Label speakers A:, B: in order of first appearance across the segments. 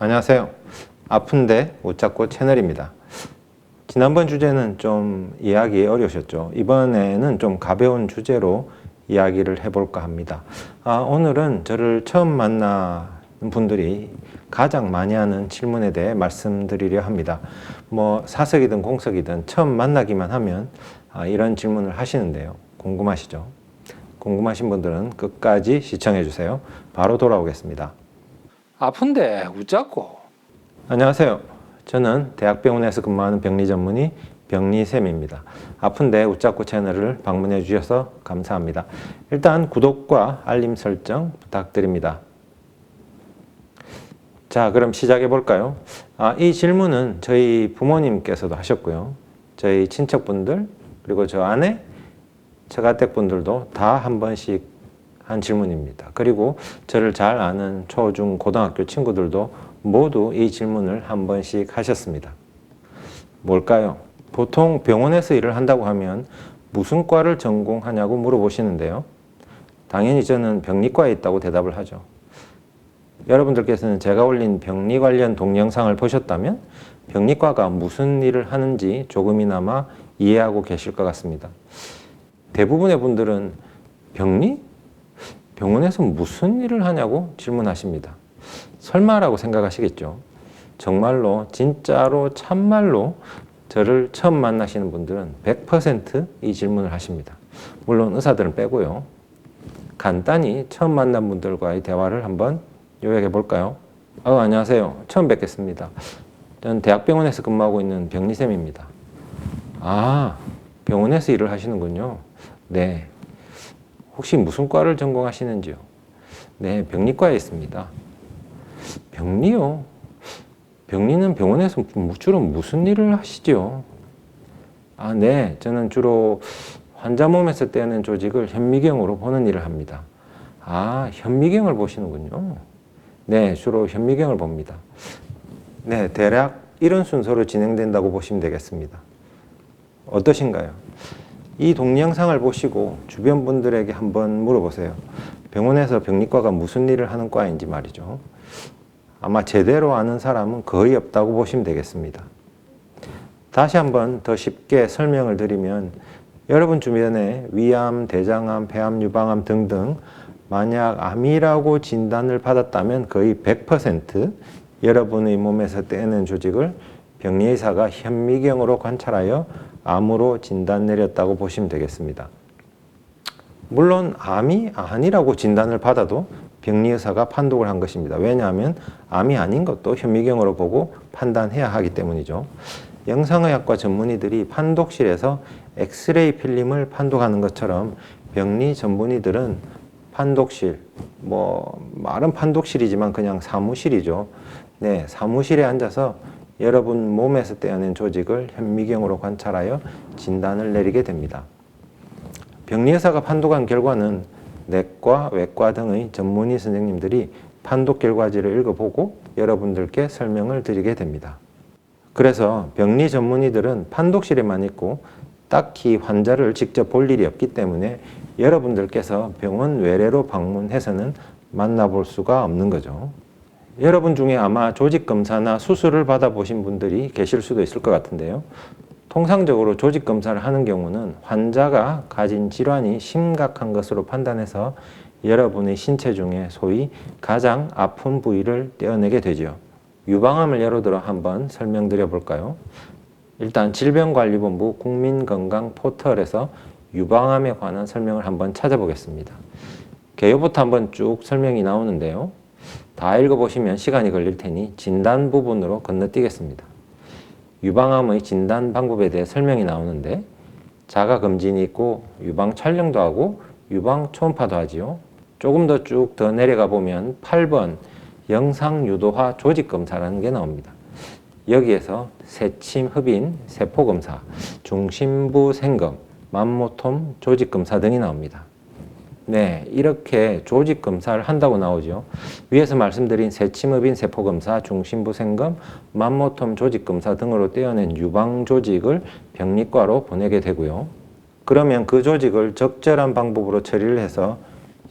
A: 안녕하세요. 아픈데 웃자고 채널입니다. 지난번 주제는 좀 이해하기 어려우셨죠? 이번에는 좀 가벼운 주제로 이야기를 해볼까 합니다. 오늘은 저를 처음 만나는 분들이 가장 많이 하는 질문에 대해 말씀드리려 합니다. 뭐 사석이든 공석이든 처음 만나기만 하면 이런 질문을 하시는데요. 궁금하시죠? 궁금하신 분들은 끝까지 시청해 주세요. 바로 돌아오겠습니다.
B: 아픈데 웃자고.
A: 안녕하세요. 저는 대학병원에서 근무하는 병리 전문의 병리쌤입니다. 아픈데 웃자고 채널을 방문해 주셔서 감사합니다. 일단 구독과 알림 설정 부탁드립니다. 자, 그럼 시작해 볼까요? 이 질문은 저희 부모님께서도 하셨고요. 저희 친척분들, 그리고 저 아내, 처가댁분들도 다 한 번씩 한 질문입니다. 그리고 저를 잘 아는 초, 중, 고등학교 친구들도 모두 이 질문을 한 번씩 하셨습니다. 뭘까요? 보통 병원에서 일을 한다고 하면 무슨 과를 전공하냐고 물어보시는데요. 당연히 저는 병리과에 있다고 대답을 하죠. 여러분들께서는 제가 올린 병리 관련 동영상을 보셨다면 병리과가 무슨 일을 하는지 조금이나마 이해하고 계실 것 같습니다. 대부분의 분들은 병리? 병원에서 무슨 일을 하냐고 질문하십니다. 설마라고 생각하시겠죠. 정말로 진짜로 참말로 저를 처음 만나시는 분들은 100% 이 질문을 하십니다. 물론 의사들은 빼고요. 간단히 처음 만난 분들과의 대화를 한번 요약해 볼까요? 안녕하세요. 처음 뵙겠습니다. 저는 대학병원에서 근무하고 있는 병리쌤입니다. 병원에서 일을 하시는군요. 네. 혹시 무슨 과를 전공하시는지요? 네, 병리과에 있습니다. 병리요? 병리는 병원에서 주로 무슨 일을 하시죠? 네, 저는 주로 환자 몸에서 떼어낸 조직을 현미경으로 보는 일을 합니다. 현미경을 보시는군요. 네, 주로 현미경을 봅니다. 네, 대략 이런 순서로 진행된다고 보시면 되겠습니다. 어떠신가요? 이 동영상을 보시고 주변 분들에게 한번 물어보세요. 병원에서 병리과가 무슨 일을 하는 과인지 말이죠. 아마 제대로 아는 사람은 거의 없다고 보시면 되겠습니다. 다시 한번 더 쉽게 설명을 드리면 여러분 주변에 위암, 대장암, 폐암, 유방암 등등 만약 암이라고 진단을 받았다면 거의 100% 여러분의 몸에서 떼는 조직을 병리의사가 현미경으로 관찰하여 암으로 진단 내렸다고 보시면 되겠습니다. 물론 암이 아니라고 진단을 받아도 병리의사가 판독을 한 것입니다. 왜냐하면 암이 아닌 것도 현미경으로 보고 판단해야 하기 때문이죠. 영상의학과 전문의들이 판독실에서 엑스레이 필름을 판독하는 것처럼 병리 전문의들은 판독실, 말은 판독실이지만 그냥 사무실이죠. 네, 사무실에 앉아서 여러분 몸에서 떼어낸 조직을 현미경으로 관찰하여 진단을 내리게 됩니다. 병리의사가 판독한 결과는 내과, 외과 등의 전문의 선생님들이 판독 결과지를 읽어보고 여러분들께 설명을 드리게 됩니다. 그래서 병리 전문의들은 판독실에만 있고 딱히 환자를 직접 볼 일이 없기 때문에 여러분들께서 병원 외래로 방문해서는 만나볼 수가 없는 거죠. 여러분 중에 아마 조직 검사나 수술을 받아보신 분들이 계실 수도 있을 것 같은데요. 통상적으로 조직 검사를 하는 경우는 환자가 가진 질환이 심각한 것으로 판단해서 여러분의 신체 중에 소위 가장 아픈 부위를 떼어내게 되죠. 유방암을 예로 들어 한번 설명드려 볼까요? 일단 질병관리본부 국민건강 포털에서 유방암에 관한 설명을 한번 찾아보겠습니다. 개요부터 한번 쭉 설명이 나오는데요. 다 읽어보시면 시간이 걸릴 테니 진단 부분으로 건너뛰겠습니다. 유방암의 진단 방법에 대해 설명이 나오는데 자가검진이 있고 유방 촬영도 하고 유방 초음파도 하지요. 조금 더 쭉 더 내려가 보면 8번 영상유도화 조직검사라는 게 나옵니다. 여기에서 세침 흡인 세포검사, 중심부 생검, 맘모톰 조직검사 등이 나옵니다. 네, 이렇게 조직검사를 한다고 나오죠. 위에서 말씀드린 세침흡인 세포검사, 중심부 생검, 맘모톰 조직검사 등으로 떼어낸 유방 조직을 병리과로 보내게 되고요. 그러면 그 조직을 적절한 방법으로 처리를 해서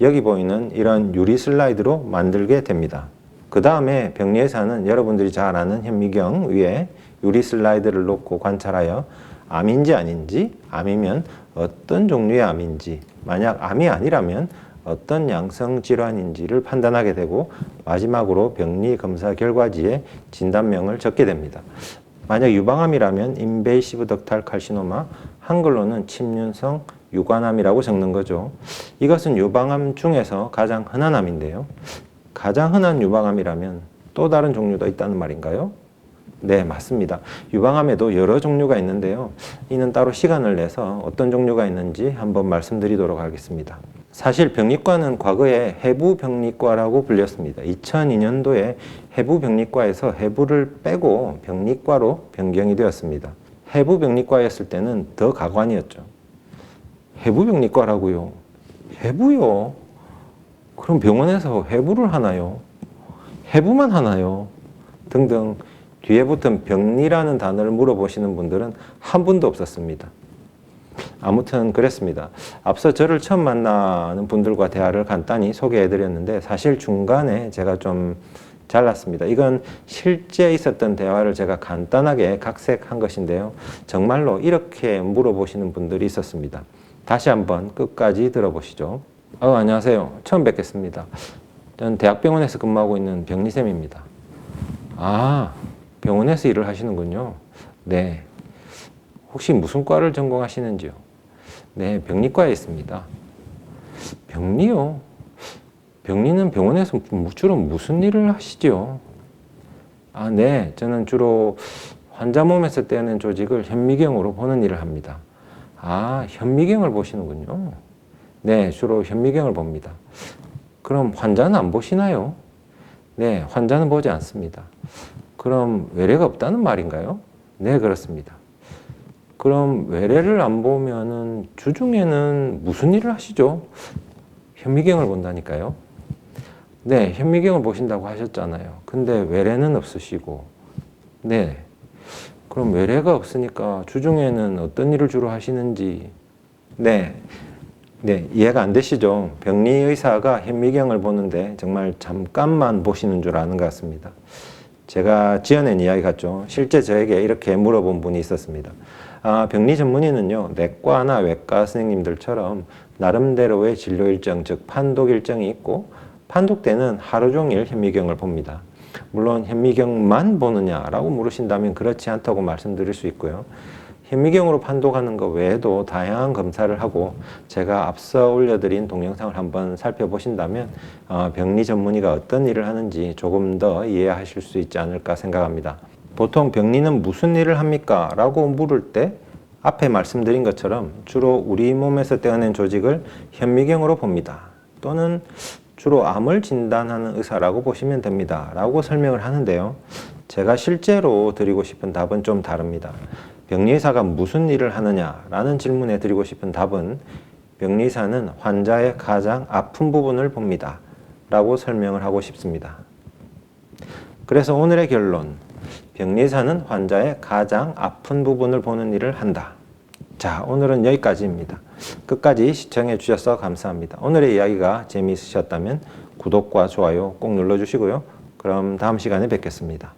A: 여기 보이는 이런 유리 슬라이드로 만들게 됩니다. 그 다음에 병리의사는 여러분들이 잘 아는 현미경 위에 유리 슬라이드를 놓고 관찰하여 암인지 아닌지, 암이면 어떤 종류의 암인지, 만약 암이 아니라면 어떤 양성 질환인지를 판단하게 되고 마지막으로 병리 검사 결과지에 진단명을 적게 됩니다. 만약 유방암이라면 인베이시브 덕탈 칼시노마, 한글로는 침륜성 유관암이라고 적는 거죠. 이것은 유방암 중에서 가장 흔한 암인데요. 가장 흔한 유방암이라면 또 다른 종류도 있다는 말인가요? 네, 맞습니다. 유방암에도 여러 종류가 있는데요. 이는 따로 시간을 내서 어떤 종류가 있는지 한번 말씀드리도록 하겠습니다. 사실 병리과는 과거에 해부병리과라고 불렸습니다. 2002년도에 해부병리과에서 해부를 빼고 병리과로 변경이 되었습니다. 해부병리과였을 때는 더 가관이었죠. 해부병리과라고요? 해부요? 그럼 병원에서 해부를 하나요? 해부만 하나요? 등등 뒤에 붙은 병리라는 단어를 물어보시는 분들은 한 분도 없었습니다. 아무튼 그랬습니다. 앞서 저를 처음 만나는 분들과 대화를 간단히 소개해드렸는데 사실 중간에 제가 좀 잘랐습니다. 이건 실제 있었던 대화를 제가 간단하게 각색한 것인데요. 정말로 이렇게 물어보시는 분들이 있었습니다. 다시 한번 끝까지 들어보시죠. 안녕하세요. 처음 뵙겠습니다. 저는 대학병원에서 근무하고 있는 병리쌤입니다. 아, 병원에서 일을 하시는군요. 네. 혹시 무슨 과를 전공하시는지요? 네, 병리과에 있습니다. 병리요? 병리는 병원에서 주로 무슨 일을 하시죠? 아, 네. 저는 주로 환자 몸에서 떼어낸 조직을 현미경으로 보는 일을 합니다. 아, 현미경을 보시는군요. 네, 주로 현미경을 봅니다. 그럼 환자는 안 보시나요? 네, 환자는 보지 않습니다. 그럼 외래가 없다는 말인가요? 네, 그렇습니다. 그럼 외래를 안 보면은 주중에는 무슨 일을 하시죠? 현미경을 본다니까요. 네, 현미경을 보신다고 하셨잖아요. 근데 외래는 없으시고, 네. 그럼 외래가 없으니까 주중에는 어떤 일을 주로 하시는지, 네. 네, 이해가 안 되시죠? 병리의사가 현미경을 보는데 정말 잠깐만 보시는 줄 아는 것 같습니다. 제가 지어낸 이야기 같죠? 실제 저에게 이렇게 물어본 분이 있었습니다. 병리 전문의는요, 내과나 외과 선생님들처럼 나름대로의 진료 일정, 즉 판독 일정이 있고 판독 때는 하루 종일 현미경을 봅니다. 물론 현미경만 보느냐라고 물으신다면 그렇지 않다고 말씀드릴 수 있고요. 현미경으로 판독하는 것 외에도 다양한 검사를 하고 제가 앞서 올려드린 동영상을 한번 살펴보신다면 병리 전문의가 어떤 일을 하는지 조금 더 이해하실 수 있지 않을까 생각합니다. 보통 병리는 무슨 일을 합니까? 라고 물을 때 앞에 말씀드린 것처럼 주로 우리 몸에서 떼어낸 조직을 현미경으로 봅니다. 또는 주로 암을 진단하는 의사라고 보시면 됩니다. 라고 설명을 하는데요. 제가 실제로 드리고 싶은 답은 좀 다릅니다. 병리의사가 무슨 일을 하느냐라는 질문에 드리고 싶은 답은 병리의사는 환자의 가장 아픈 부분을 봅니다. 라고 설명을 하고 싶습니다. 그래서 오늘의 결론, 병리의사는 환자의 가장 아픈 부분을 보는 일을 한다. 자, 오늘은 여기까지입니다. 끝까지 시청해 주셔서 감사합니다. 오늘의 이야기가 재미있으셨다면 구독과 좋아요 꼭 눌러주시고요. 그럼 다음 시간에 뵙겠습니다.